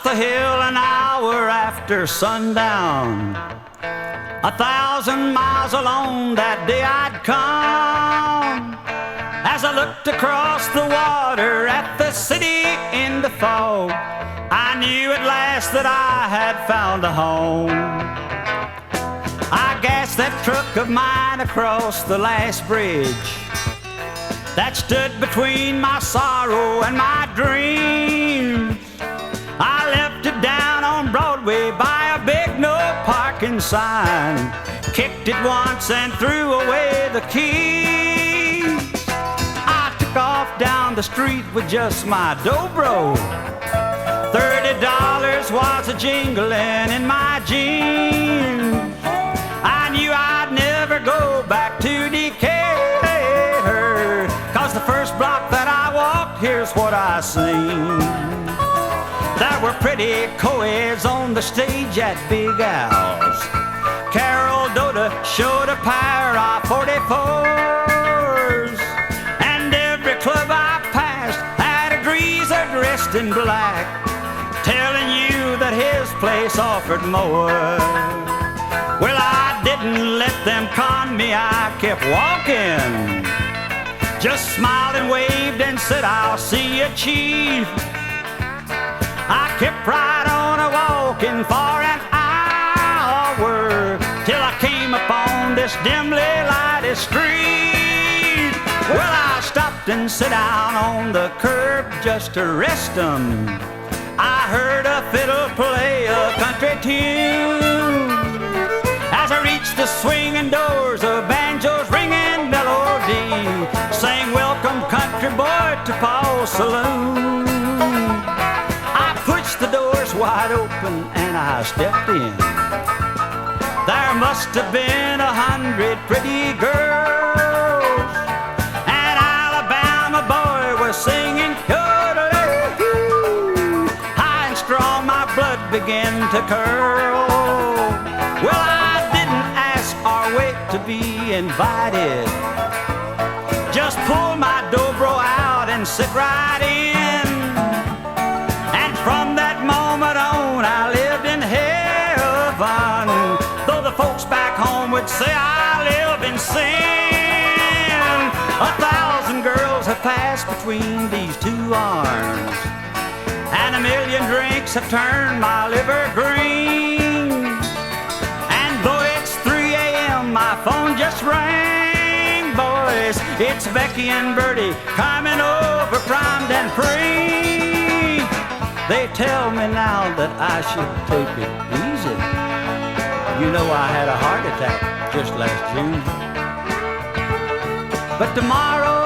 the hill an hour after sundown. 1,000 miles alone that day I'd come. As I looked across the water at the city in the fog, I knew at last that I had found a home. I gassed that truck of mine across the last bridge that stood between my sorrow and my dreams. I left it down on Broadway by a big no parking sign, kicked it once and threw away the keys. I took off down the street with just my dobro. $30 was a jingling in my jeans. I knew I'd never go back to Decatur, 'cause the first block that I walked, here's what I seen. There were pretty co-eds on the stage at Big Al's. Carol Doda showed a pair of 44s, and every club I passed had a greaser dressed in black, telling you that his place offered more. Well, I didn't let them con me, I kept walking, just smiled and waved and said, I'll see you, Chief. I kept right on a-walking for an hour, till I came upon this dimly lighted street. Well, I stopped and sat down on the curb just to rest 'em. I heard a fiddle play a country tune. As I reached the swinging doors, a banjo's ringing melody sang, welcome country boy to Paul's Saloon. I pushed the doors wide open and I stepped in. There must have been 100 pretty girls. An Alabama boy was singing, yodeling. High and strong my blood began to curl. Well, I didn't ask or wait to be invited, just pull my dobro out and sit right in. And from that moment on I lived in heaven, though the folks back home would say I live in sin. 1,000 girls have passed between these two arms, and 1,000,000 drinks have turned my liver green. And though it's 3 a.m. my phone just rang, boys, it's Becky and Bertie coming over primed and free. They tell me now that I should take it easy. You know I had a heart attack just last June. But tomorrow